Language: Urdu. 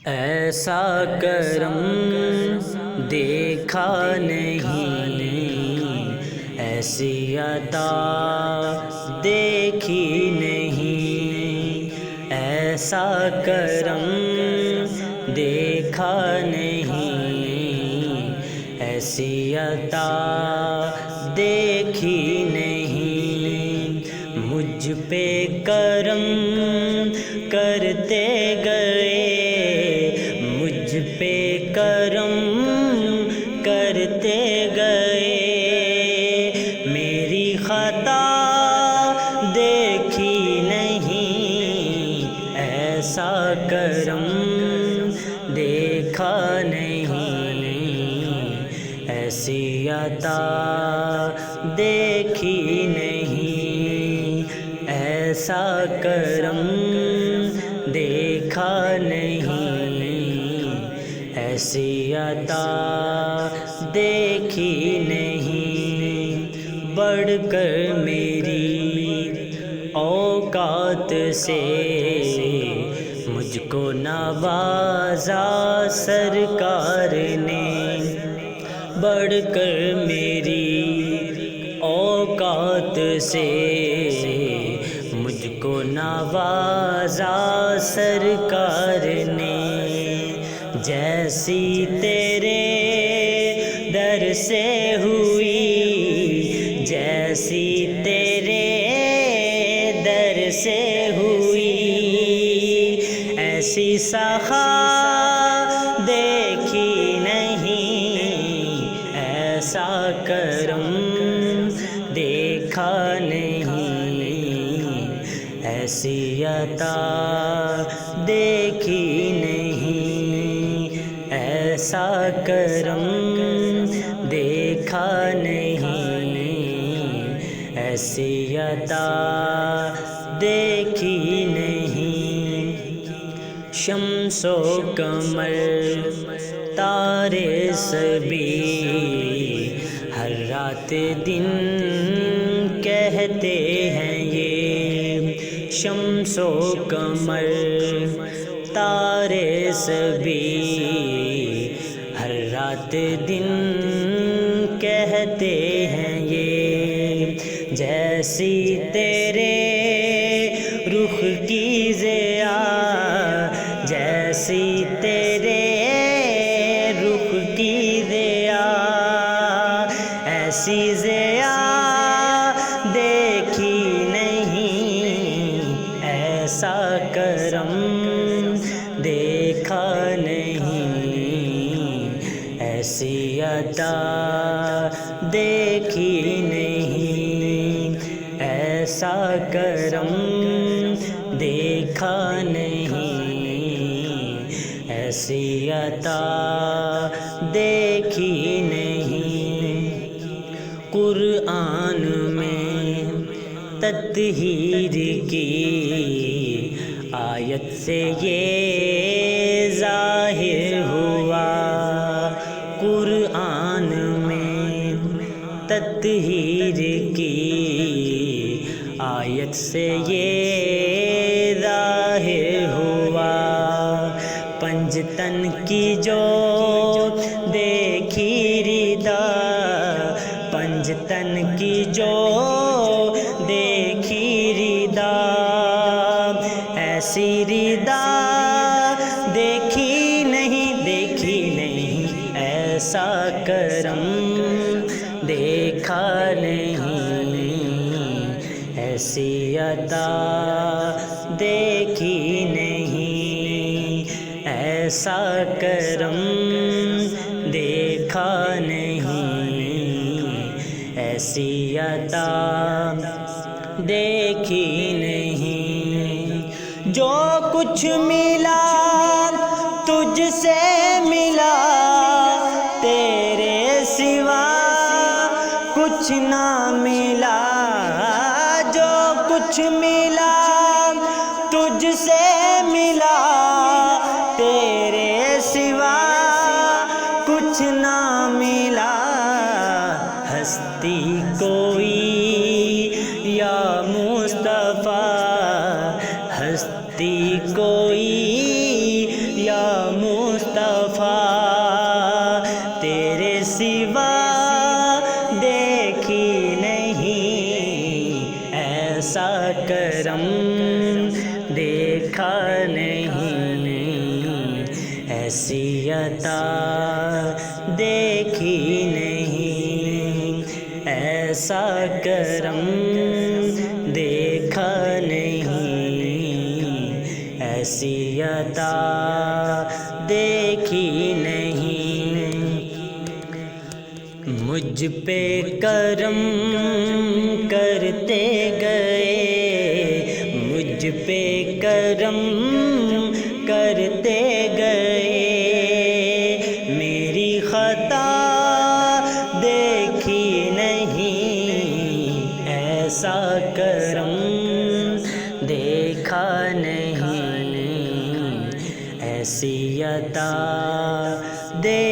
ایسا کرم دیکھا نہیں، ایسی عطا دیکھی نہیں، ایسا کرم دیکھا نہیں، ایسی عطا دیکھی نہیں۔ مجھ پہ کرم کرتے گئے، مجھ پہ کرم کرتے گئے، میری خطا دیکھی نہیں، ایسا کرم دیکھا نہیں، ایسی عطا دیکھی نہیں، ایسا کرم دیکھا نہیں، ایسی عطا دیکھی نہیں۔ بڑھ کر میری اوقات سے مجھ کو نوازا سرکار نے، بڑھ کر میری اوقات سے مجھ کو نوازا سرکار نے۔ جیسی تیرے در سے ہوئی، جیسی تیرے در سے ہوئی، ایسی سخا دیکھی نہیں، ایسا کرم دیکھا نہیں، ایسی عطا دیکھی نہیں، ایسا کرم دیکھا نہیں، ایسی عطا دیکھی نہیں۔ شمس و قمر تارے سبھی ہر رات دن کہتے ہیں یہ، شمس و قمر تارے سبھی ہر رات دن کہتے ہیں یہ، جیسی تیرے رخ کی ضیا، جیسی تیرے رخ کی ضیا، ایسی ضیا دیکھی نہیں، ایسا کرم دیکھا نہیں، ایسی عطا دیکھی نہیں، ایسا کرم دیکھا نہیں، ایسی عطا دیکھی نہیں۔ قرآن میں تطہیر کی آیت سے یہ ظاہر ہوا، قرآن میں تطہیر کی آیت سے یہ ظاہر ہوا، پنجتن کی جو دیکھی ردا، پنجتن کی جو دیکھی ردا، ایسی ردا دیکھی نہیں، دیکھی نہیں، ایسا کرم دیکھا نہیں، ایسی عطا دیکھی نہیں، ایسا کرم دیکھا نہیں، ایسی عطا دیکھی نہیں۔ جو کچھ ملا تجھ سے ملا، تیرے سوا کچھ نہ ملا، جو کچھ ملا تجھ سے ملا، تیرے سوا کچھ نہ ملا، ہستی کوئی یا مصطفیٰ، ہستی کوئی یا ایسی عطا دیکھی نہیں، ایسا کرم دیکھا نہیں، ایسی عطا دیکھی نہیں۔ مجھ پہ کرم کرتے گئے، مجھ پہ کرم کرتے گئے، میری خطا دیکھی نہیں، ایسا کرم دیکھا نہیں، ایسی عطا دیکھی